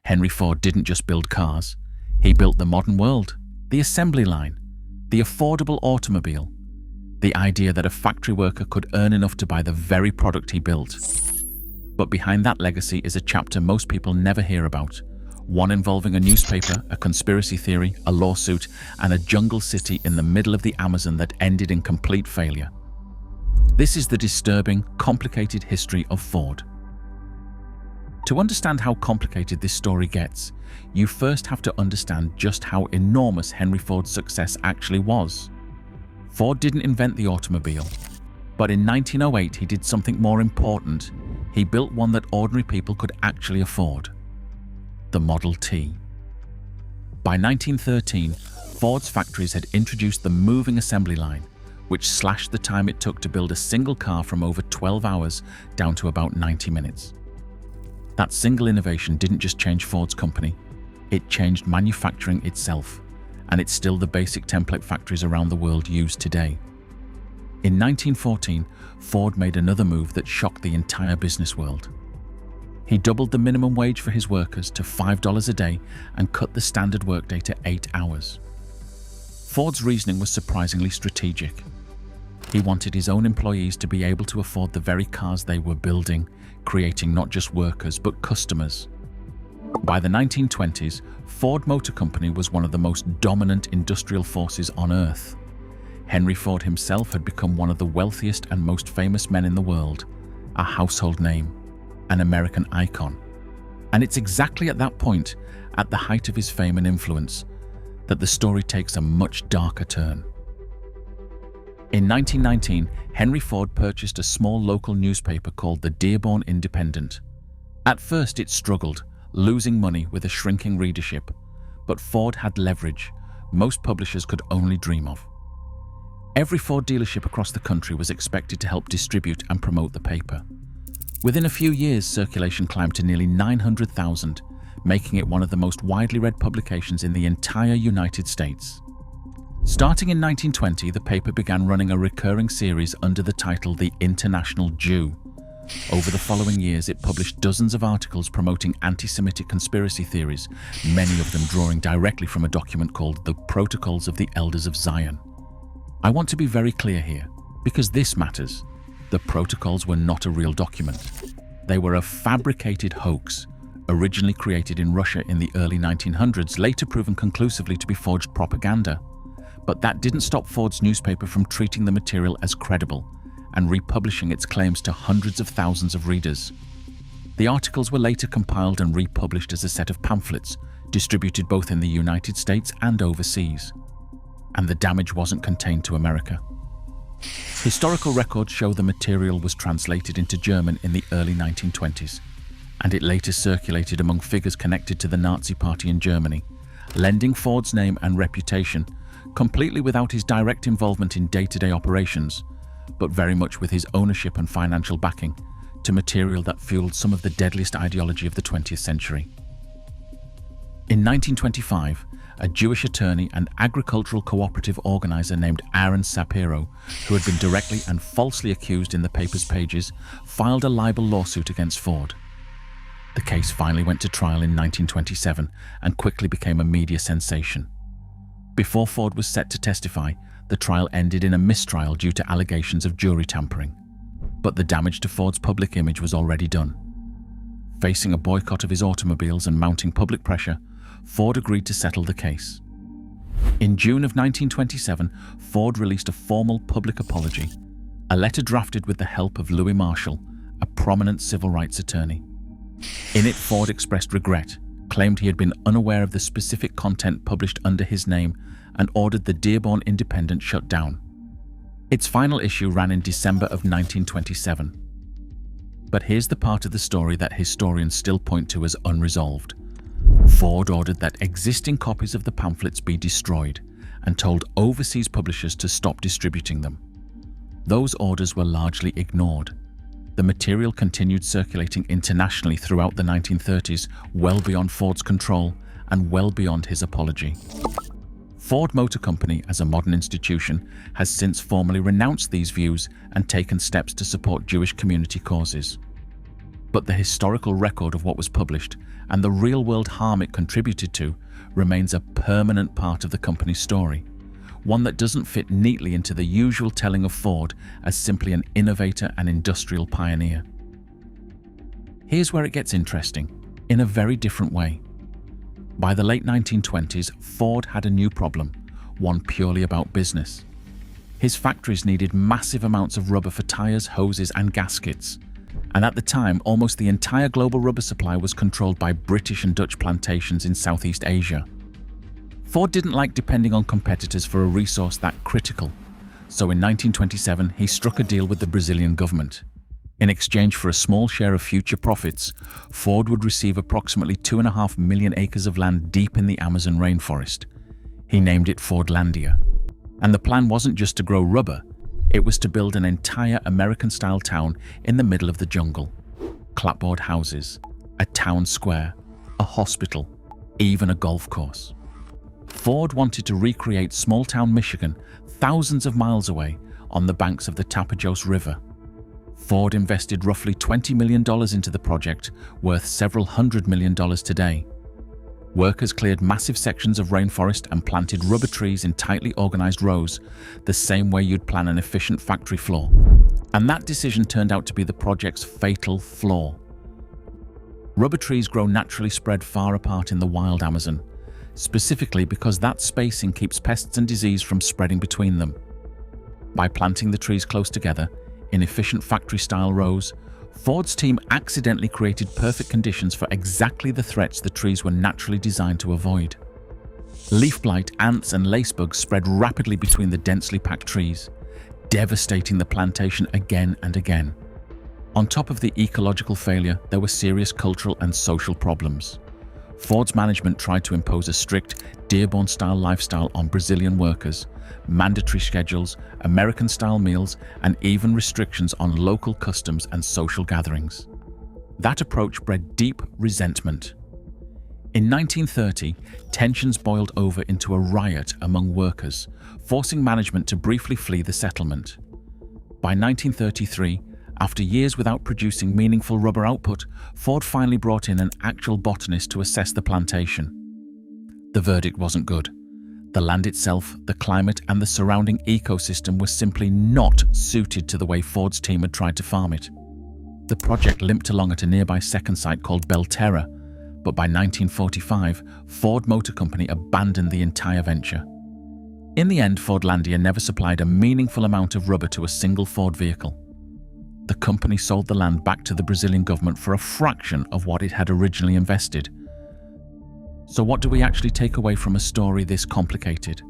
Henry Ford didn't just build cars. He built the modern world, the assembly line, the affordable automobile, the idea that a factory worker could earn enough to buy the very product he built. But behind that legacy is a chapter most people never hear about, one involving a newspaper, a conspiracy theory, a lawsuit, and a jungle city in the middle of the Amazon that ended in complete failure. This is the disturbing, complicated history of Ford. To understand how complicated this story gets, you first have to understand just how enormous Henry Ford's success actually was. Ford didn't invent the automobile, but in 1908 he did something more important. He built one that ordinary people could actually afford: the Model T. By 1913, Ford's factories had introduced the moving assembly line, which slashed the time it took to build a single car from over 12 hours down to about 90 minutes. That single innovation didn't just change Ford's company, it changed manufacturing itself, and it's still the basic template factories around the world use today. In 1914, Ford made another move that shocked the entire business world. He doubled the minimum wage for his workers to $5 a day and cut the standard workday to 8 hours. Ford's reasoning was surprisingly strategic. He wanted his own employees to be able to afford the very cars they were building, creating not just workers but customers. By the 1920s, Ford Motor Company was one of the most dominant industrial forces on Earth. Henry Ford himself had become one of the wealthiest and most famous men in the world, a household name, an American icon. And it's exactly at that point, at the height of his fame and influence, that the story takes a much darker turn. In 1919, Henry Ford purchased a small local newspaper called the Dearborn Independent. At first it struggled, losing money with a shrinking readership, but Ford had leverage most publishers could only dream of. Every Ford dealership across the country was expected to help distribute and promote the paper. Within a few years, circulation climbed to nearly 900,000, making it one of the most widely read publications in the entire United States. Starting in 1920, the paper began running a recurring series under the title The International Jew. Over the following years, it published dozens of articles promoting anti-Semitic conspiracy theories, many of them drawing directly from a document called The Protocols of the Elders of Zion. I want to be very clear here, because this matters. The protocols were not a real document. They were a fabricated hoax, originally created in Russia in the early 1900s, later proven conclusively to be forged propaganda. But that didn't stop Ford's newspaper from treating the material as credible and republishing its claims to hundreds of thousands of readers. The articles were later compiled and republished as a set of pamphlets, distributed both in the United States and overseas. And the damage wasn't contained to America. Historical records show the material was translated into German in the early 1920s, and it later circulated among figures connected to the Nazi Party in Germany, lending Ford's name and reputation, completely without his direct involvement in day-to-day operations, but very much with his ownership and financial backing, to material that fueled some of the deadliest ideology of the 20th century. In 1925, a Jewish attorney and agricultural cooperative organizer named Aaron Sapiro, who had been directly and falsely accused in the paper's pages, filed a libel lawsuit against Ford. The case finally went to trial in 1927 and quickly became a media sensation. Before Ford was set to testify, the trial ended in a mistrial due to allegations of jury tampering. But the damage to Ford's public image was already done. Facing a boycott of his automobiles and mounting public pressure, Ford agreed to settle the case. In June of 1927, Ford released a formal public apology, a letter drafted with the help of Louis Marshall, a prominent civil rights attorney. In it, Ford expressed regret, claimed he had been unaware of the specific content published under his name, and ordered the Dearborn Independent shut down. Its final issue ran in December of 1927. But here's the part of the story that historians still point to as unresolved. Ford ordered that existing copies of the pamphlets be destroyed and told overseas publishers to stop distributing them. Those orders were largely ignored. The material continued circulating internationally throughout the 1930s, well beyond Ford's control and well beyond his apology. Ford Motor Company, as a modern institution, has since formally renounced these views and taken steps to support Jewish community causes. But the historical record of what was published and the real-world harm it contributed to remains a permanent part of the company's story, one that doesn't fit neatly into the usual telling of Ford as simply an innovator and industrial pioneer. Here's where it gets interesting, in a very different way. By the late 1920s, Ford had a new problem, one purely about business. His factories needed massive amounts of rubber for tires, hoses, and gaskets. And at the time, almost the entire global rubber supply was controlled by British and Dutch plantations in Southeast Asia. Ford didn't like depending on competitors for a resource that critical, so in 1927 he struck a deal with the Brazilian government. In exchange for a small share of future profits, Ford would receive approximately 2.5 million acres of land deep in the Amazon rainforest. He named it Fordlandia. And the plan wasn't just to grow rubber, it was to build an entire American-style town in the middle of the jungle. Clapboard houses, a town square, a hospital, even a golf course. Ford wanted to recreate small-town Michigan, thousands of miles away, on the banks of the Tapajos River. Ford invested roughly $20 million into the project, worth several $100 million today. Workers cleared massive sections of rainforest and planted rubber trees in tightly organized rows, the same way you'd plan an efficient factory floor. And that decision turned out to be the project's fatal flaw. Rubber trees grow naturally spread far apart in the wild Amazon, specifically because that spacing keeps pests and disease from spreading between them. By planting the trees close together, in efficient factory-style rows, Ford's team accidentally created perfect conditions for exactly the threats the trees were naturally designed to avoid. Leaf blight, ants, and lacebugs spread rapidly between the densely packed trees, devastating the plantation again and again. On top of the ecological failure, there were serious cultural and social problems. Ford's management tried to impose a strict Dearborn-style lifestyle on Brazilian workers, mandatory schedules, American-style meals, and even restrictions on local customs and social gatherings. That approach bred deep resentment. In 1930, tensions boiled over into a riot among workers, forcing management to briefly flee the settlement. By 1933, after years without producing meaningful rubber output, Ford finally brought in an actual botanist to assess the plantation. The verdict wasn't good. The land itself, the climate, and the surrounding ecosystem were simply not suited to the way Ford's team had tried to farm it. The project limped along at a nearby second site called Belterra, but by 1945, Ford Motor Company abandoned the entire venture. In the end, Fordlandia never supplied a meaningful amount of rubber to a single Ford vehicle. The company sold the land back to the Brazilian government for a fraction of what it had originally invested. So what do we actually take away from a story this complicated?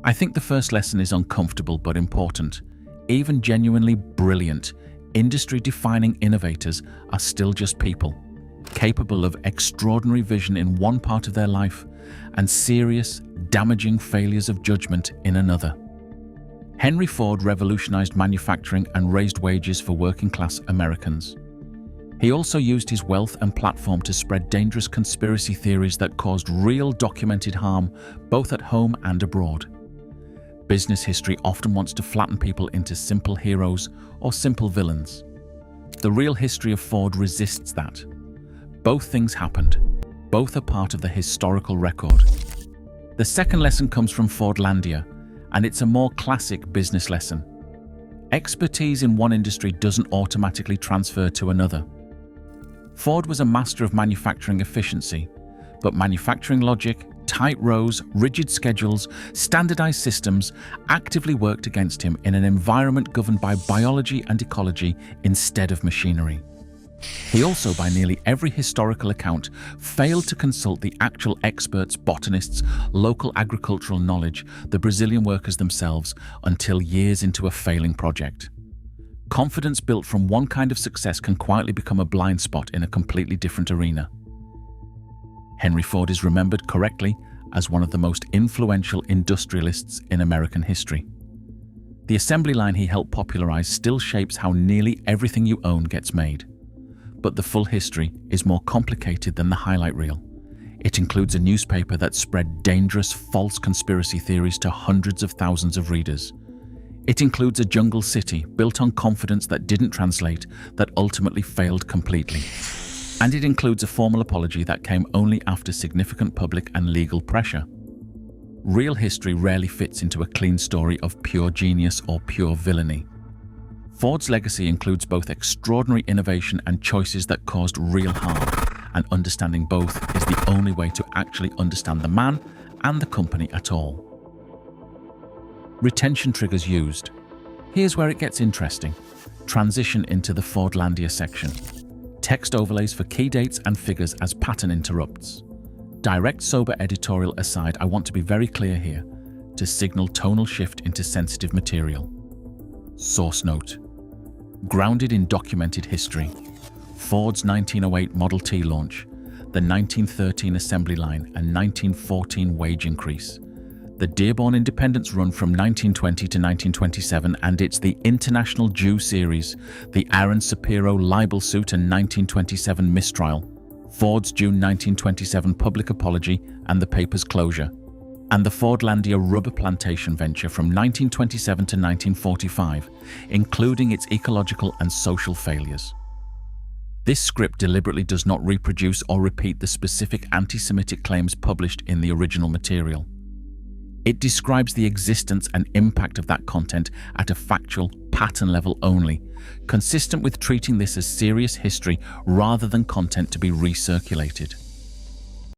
I think the first lesson is uncomfortable but important. Even genuinely brilliant, industry-defining innovators are still just people, capable of extraordinary vision in one part of their life and serious, damaging failures of judgment in another. Henry Ford revolutionized manufacturing and raised wages for working-class Americans. He also used his wealth and platform to spread dangerous conspiracy theories that caused real documented harm both at home and abroad. Business history often wants to flatten people into simple heroes or simple villains. The real history of Ford resists that. Both things happened. Both are part of the historical record. The second lesson comes from Fordlandia, and it's a more classic business lesson. Expertise in one industry doesn't automatically transfer to another. Ford was a master of manufacturing efficiency, but manufacturing logic, tight rows, rigid schedules, standardized systems actively worked against him in an environment governed by biology and ecology instead of machinery. He also, by nearly every historical account, failed to consult the actual experts, botanists, local agricultural knowledge, the Brazilian workers themselves, until years into a failing project. Confidence built from one kind of success can quietly become a blind spot in a completely different arena. Henry Ford is remembered correctly as one of the most influential industrialists in American history. The assembly line he helped popularize still shapes how nearly everything you own gets made. But the full history is more complicated than the highlight reel. It includes a newspaper that spread dangerous, false conspiracy theories to hundreds of thousands of readers. It includes a jungle city built on confidence that didn't translate, that ultimately failed completely. And it includes a formal apology that came only after significant public and legal pressure. Real history rarely fits into a clean story of pure genius or pure villainy. Ford's legacy includes both extraordinary innovation and choices that caused real harm, and understanding both is the only way to actually understand the man and the company at all. Retention triggers used. Here's where it gets interesting. Transition into the Fordlandia section. Text overlays for key dates and figures as pattern interrupts. Direct sober editorial aside, I want to be very clear here, to signal tonal shift into sensitive material. Source note. Grounded in documented history. Ford's 1908 Model T launch, the 1913 assembly line and 1914 wage increase. The Dearborn Independent's run from 1920 to 1927, and it's the International Jew series, the Aaron Shapiro libel suit and 1927 mistrial, Ford's June 1927 public apology and the paper's closure, and the Fordlandia rubber plantation venture from 1927 to 1945, including its ecological and social failures. This script deliberately does not reproduce or repeat the specific anti-Semitic claims published in the original material. It describes the existence and impact of that content at a factual, pattern level only, consistent with treating this as serious history rather than content to be recirculated.